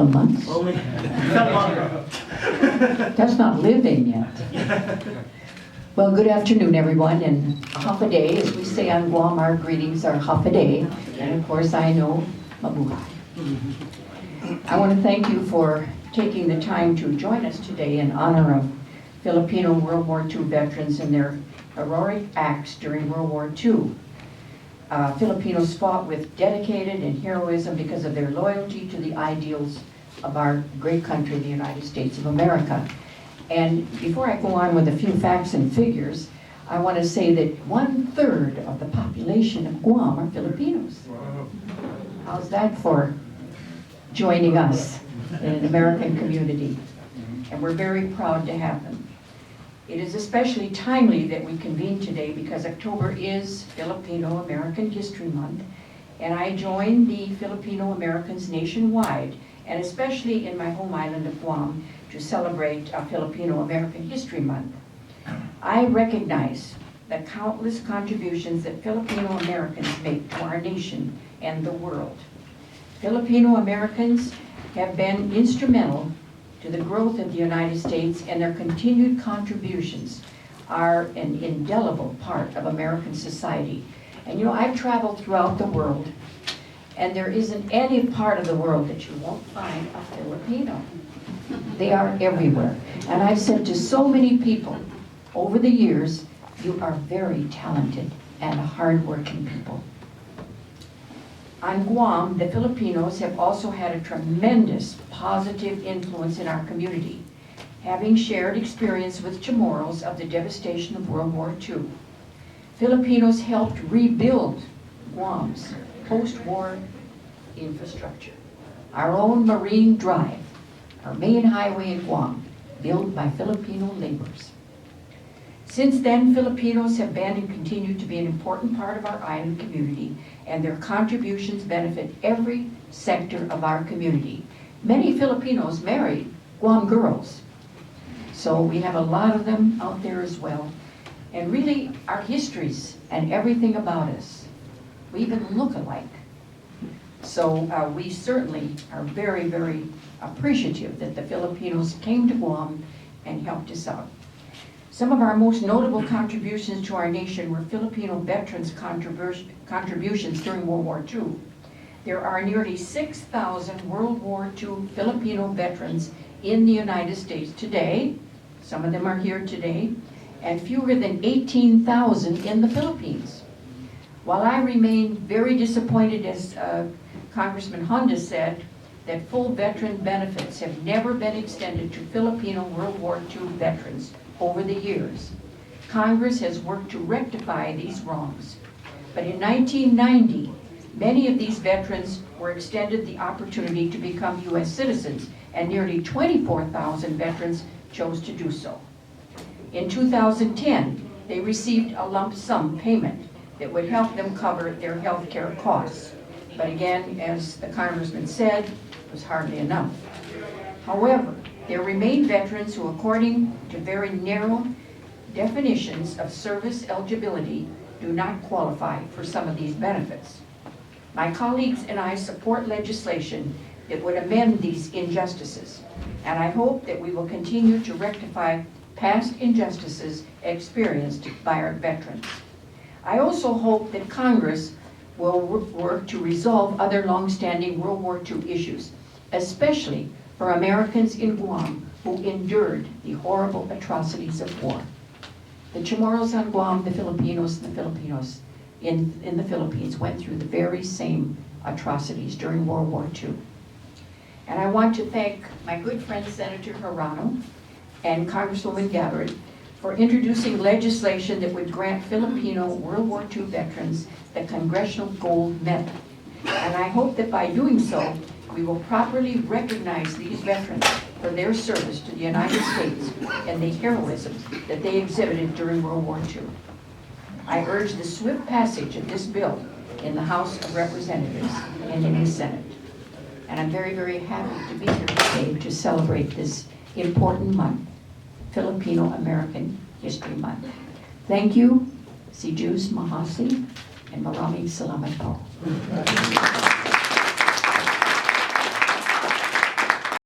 of months. That's not living yet. Well, good afternoon, everyone, and hapaday, as we say on Guam, our greetings are hapaday, and of course I know mabuhay. I want to thank you for taking the time to join us today in honor of Filipino World War II veterans and their heroic acts during World War II. Filipinos fought with dedicated and heroism because of their loyalty to the ideals of our great country, the United States of America. And before I go on with a few facts and figures, I want to say that 1/3 of the population of Guam are Filipinos. How's that for joining us in an American community? And we're very proud to have them. It is especially timely that we convene today because October is Filipino American History Month, and I join the Filipino Americans nationwide, and especially in my home island of Guam, to celebrate Filipino American History Month. I recognize the countless contributions that Filipino Americans make to our nation and the world. Filipino Americans have been instrumental to the growth of the United States, and their continued contributions are an indelible part of American society. And you know, I've traveled throughout the world, and there isn't any part of the world that you won't find a Filipino. They are everywhere. And I've said to so many people over the years, you are very talented and hardworking people. On Guam, the Filipinos have also had a tremendous positive influence in our community, having shared experience with Chamorros of the devastation of World War II. Filipinos helped rebuild Guam's post-war infrastructure. Our own Marine Drive, our main highway in Guam, built by Filipino laborers. Since then, Filipinos have been and continue to be an important part of our island community, and their contributions benefit every sector of our community. Many Filipinos married Guam girls, so we have a lot of them out there as well. And really, our histories and everything about us, we even look alike. So we certainly are very, very appreciative that the Filipinos came to Guam and helped us out. Some of our most notable contributions to our nation were Filipino veterans' contributions during World War II. There are nearly 6,000 World War II Filipino veterans in the United States today. Some of them are here today, and fewer than 18,000 in the Philippines. While I remain very disappointed, as Congressman Honda said, that full veteran benefits have never been extended to Filipino World War II veterans over the years. Congress has worked to rectify these wrongs. But in 1990, many of these veterans were extended the opportunity to become U.S. citizens, and nearly 24,000 veterans chose to do so. In 2010, they received a lump sum payment that would help them cover their health care costs. But again, as the Congressman said, it was hardly enough. However, there remain veterans who, according to very narrow definitions of service eligibility, do not qualify for some of these benefits. My colleagues and I support legislation that would amend these injustices, and I hope that we will continue to rectify past injustices experienced by our veterans. I also hope that Congress will work to resolve other long-standing World War II issues, especially for Americans in Guam who endured the horrible atrocities of war. The Chamorros on Guam, the Filipinos in the Philippines went through the very same atrocities during World War II. And I want to thank my good friend Senator Hirano and Congresswoman Gabbard for introducing legislation that would grant Filipino World War II veterans the Congressional Gold Medal. And I hope that by doing so, we will properly recognize these veterans for their service to the United States and the heroism that they exhibited during World War II. I urge the swift passage of this bill in the House of Representatives and in the Senate. And I'm very, very happy to be here today to celebrate this important month, Filipino American History Month. Thank you, si Jus Mahasi, and maraming salamat po.